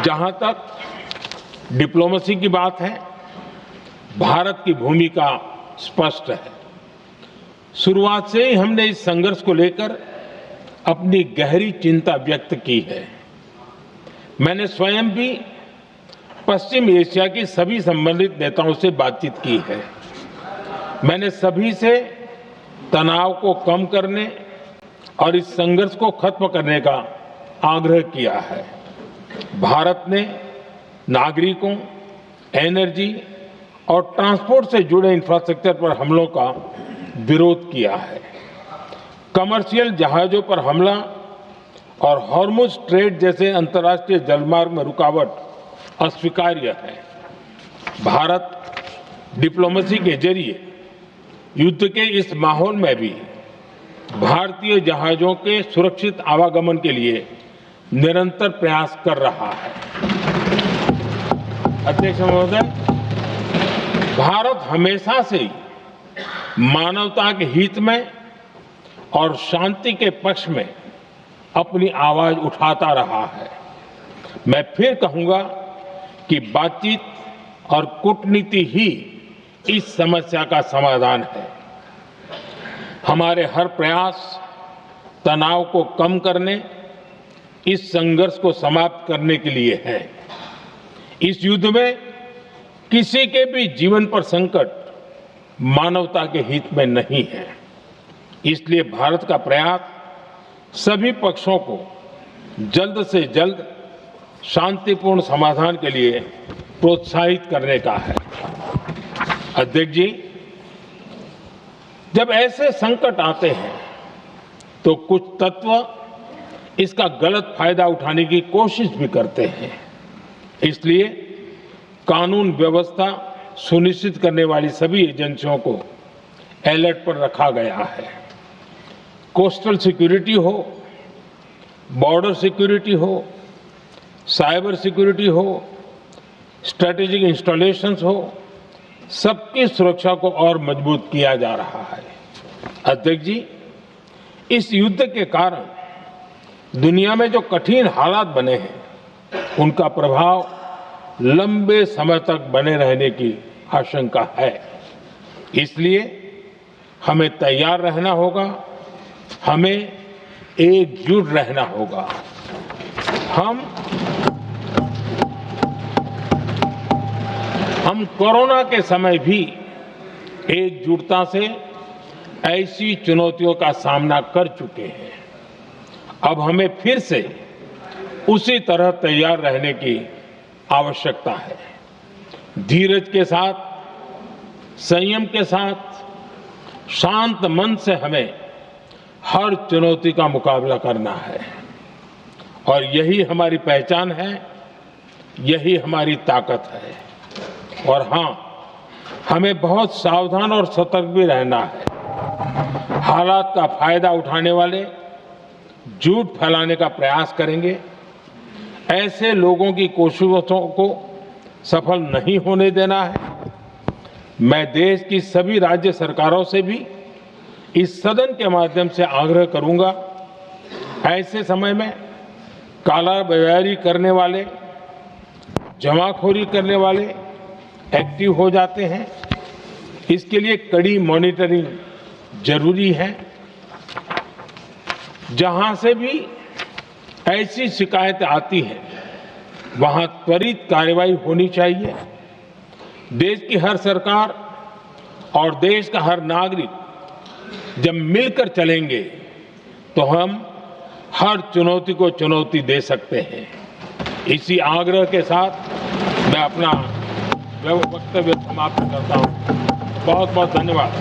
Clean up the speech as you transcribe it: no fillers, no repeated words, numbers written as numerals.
जहां तक डिप्लोमेसी की बात है, भारत की भूमिका स्पष्ट है। शुरुआत से ही हमने इस संघर्ष को लेकर अपनी गहरी चिंता व्यक्त की है। मैंने स्वयं भी पश्चिम एशिया की सभी संबंधित नेताओं से बातचीत की है। मैंने सभी से तनाव को कम करने और इस संघर्ष को खत्म करने का आग्रह किया है। भारत ने नागरिकों, एनर्जी और ट्रांसपोर्ट से जुड़े इंफ्रास्ट्रक्चर पर हमलों का विरोध किया है। कमर्शियल जहाजों पर हमला और हॉर्मुज स्ट्रेट जैसे अंतर्राष्ट्रीय जलमार्ग में रुकावट अस्वीकार्य है। भारत डिप्लोमेसी के जरिए युद्ध के इस माहौल में भी भारतीय जहाजों के सुरक्षित आवागमन के लिए निरंतर प्रयास कर रहा है। अध्यक्ष महोदय, भारत हमेशा से ही मानवता के हित में और शांति के पक्ष में अपनी आवाज उठाता रहा है। मैं फिर कहूंगा कि बातचीत और कूटनीति ही इस समस्या का समाधान है। हमारे हर प्रयास तनाव को कम करने, इस संघर्ष को समाप्त करने के लिए है। इस युद्ध में किसी के भी जीवन पर संकट मानवता के हित में नहीं है। इसलिए भारत का प्रयास सभी पक्षों को जल्द से जल्द शांतिपूर्ण समाधान के लिए प्रोत्साहित करने का है। अध्यक्ष जी, जब ऐसे संकट आते हैं तो कुछ तत्व इसका गलत फायदा उठाने की कोशिश भी करते हैं। इसलिए कानून व्यवस्था सुनिश्चित करने वाली सभी एजेंसियों को अलर्ट पर रखा गया है। कोस्टल सिक्योरिटी हो, बॉर्डर सिक्योरिटी हो, साइबर सिक्योरिटी हो, स्ट्रेटेजिक इंस्टॉलेशंस हो, सबकी सुरक्षा को और मजबूत किया जा रहा है। अध्यक्ष जी, इस युद्ध के कारण दुनिया में जो कठिन हालात बने हैं, उनका प्रभाव लंबे समय तक बने रहने की आशंका है। इसलिए हमें तैयार रहना होगा, हमें एकजुट रहना होगा। हम कोरोना के समय भी एकजुटता से ऐसी चुनौतियों का सामना कर चुके हैं। अब हमें फिर से उसी तरह तैयार रहने की आवश्यकता है। धीरज के साथ, संयम के साथ, शांत मन से हमें हर चुनौती का मुकाबला करना है। और यही हमारी पहचान है, यही हमारी ताकत है। और हां, हमें बहुत सावधान और सतर्क भी रहना है। हालात का फायदा उठाने वाले झूठ फैलाने का प्रयास करेंगे, ऐसे लोगों की कोशिशों को सफल नहीं होने देना है। मैं देश की सभी राज्य सरकारों से भी इस सदन के माध्यम से आग्रह करूंगा, ऐसे समय में कालाबाजारी करने वाले, जमाखोरी करने वाले एक्टिव हो जाते हैं। इसके लिए कड़ी मॉनिटरिंग जरूरी है। जहां से भी ऐसी शिकायतें आती हैं, वहां त्वरित कार्रवाई होनी चाहिए। देश की हर सरकार और देश का हर नागरिक जब मिलकर चलेंगे तो हम हर चुनौती को चुनौती दे सकते हैं। इसी आग्रह के साथ मैं अपना वक्तव्य समाप्त करता हूं। बहुत बहुत धन्यवाद।